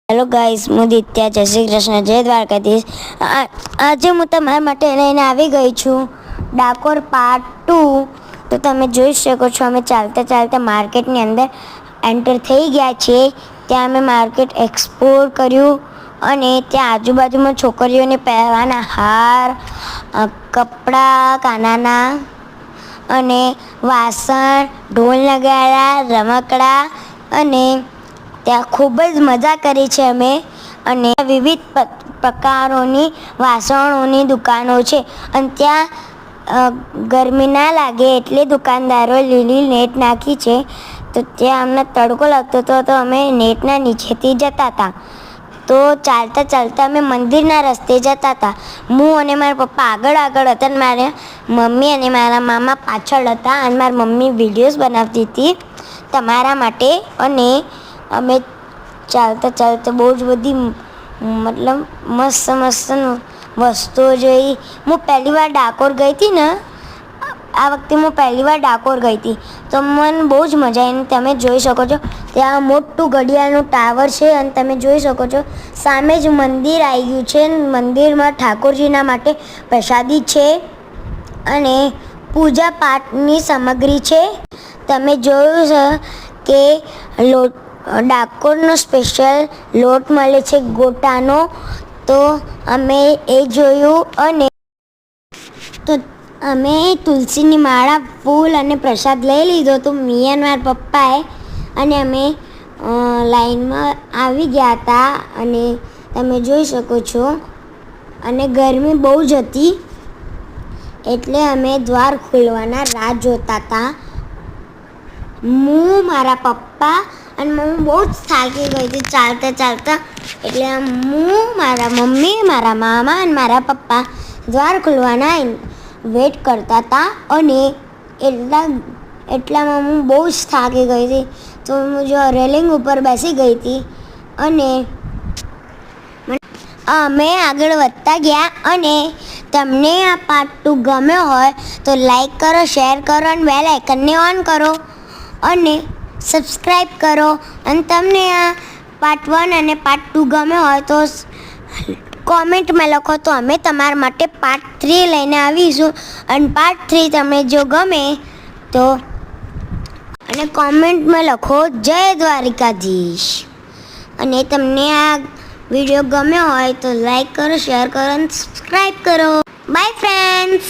Hello guys, હું દિત્યા. જય શ્રી કૃષ્ણ, જય દ્વારકાધીશ. આજે હું તમારા માટે લઈને આવી ગઈ છું ડાકોર પાર્ટ 2. તો તમે જોઈ શકો છો, અમે ચાલતા ચાલતા માર્કેટની અંદર એન્ટર થઈ ગયા છીએ. ત્યાં અમે માર્કેટ એક્સપ્લોર કર્યું અને ત્યાં આજુબાજુમાં છોકરીઓને પહેરવાના હાર, કપડાં કાનાના અને વાસણ, ઢોલ નગારા, રમકડા અને ત્યાં ખૂબ જ મજા કરી છે અમે. અને વિવિધ પ્રકારોની વાસણોની દુકાનો છે અને ત્યાં ગરમી ના લાગે એટલે દુકાનદારો લીલી નેટ નાખી છે. તો ત્યાં અમને તડકો લાગતો હતો તો અમે નેટના નીચેથી જતા હતા. તો ચાલતા ચાલતા અમે મંદિરના રસ્તે જતા હતા. હું અને મારા પપ્પા આગળ હતા અને મારા મમ્મી અને મારા મામા પાછળ હતા. અને મારી મમ્મી વિડીયોઝ બનાવતી હતી તમારા માટે. અને અમે ચાલતા ચાલતા બહુ જ બધી મતલબ મસ્ત વસ્તુઓ જોઈ. હું પહેલી વાર ડાકોર ગઈ હતી ને, આ વખતે હું પહેલી વાર ડાકોર ગઈ હતી તો મને બહુ જ મજા આવી. તમે જોઈ શકો છો ત્યાં મોટું ઘડિયાળનું ટાવર છે અને તમે જોઈ શકો છો સામે જ મંદિર આવી ગયું છે. મંદિરમાં ઠાકોરજીના માટે પ્રસાદી છે અને પૂજા પાઠની સામગ્રી છે. તમે જોયું છે કે ડાકોરનો સ્પેશિયલ લોટ મળે છે ગોટાનો, તો અમે એ જોયું. અને તો અમે તુલસીની માળા, ફૂલ અને પ્રસાદ લઈ લીધો તો મી અને મારા પપ્પાએ. અને અમે લાઈનમાં આવી ગયા હતા અને તમે જોઈ શકો છો. અને ગરમી બહુ જ હતી એટલે અમે દ્વાર ખોલવાના રાહ જોતા હતા. હું, મારા પપ્પા અને હું બહુ જ થાકી ગઈ હતી ચાલતા ચાલતા. એટલે હું, મારા મમ્મી, મારા મામા અને મારા પપ્પા દ્વાર ખોલવાના વેટ કરતા હતા. અને એટલામાં હું બહુ જ થાકી ગઈ હતી તો હું જો રેલિંગ ઉપર બેસી ગઈ હતી. અને અમે આગળ વધતા ગયા. અને તમને આ પાર્ટ 2 ગમ્યો હોય તો લાઈક કરો, શેર કરો અને બેલ આઇકનને ઓન કરો અને સબસ્ક્રાઈબ કરો. અને તમને આ પાર્ટ 1 અને પાર્ટ 2 ગમ્યો હોય તો કોમેન્ટમાં લખો તો અમે તમારા માટે પાર્ટ 3 લઈને આવીશું. અને પાર્ટ 3 તમને જો ગમે તો અને કોમેન્ટમાં લખો જય દ્વારકાધીશ. અને તમને આ વિડીયો ગમ્યો હોય તો લાઈક કરો, શેર કરો અને સબસ્ક્રાઈબ કરો. By friends.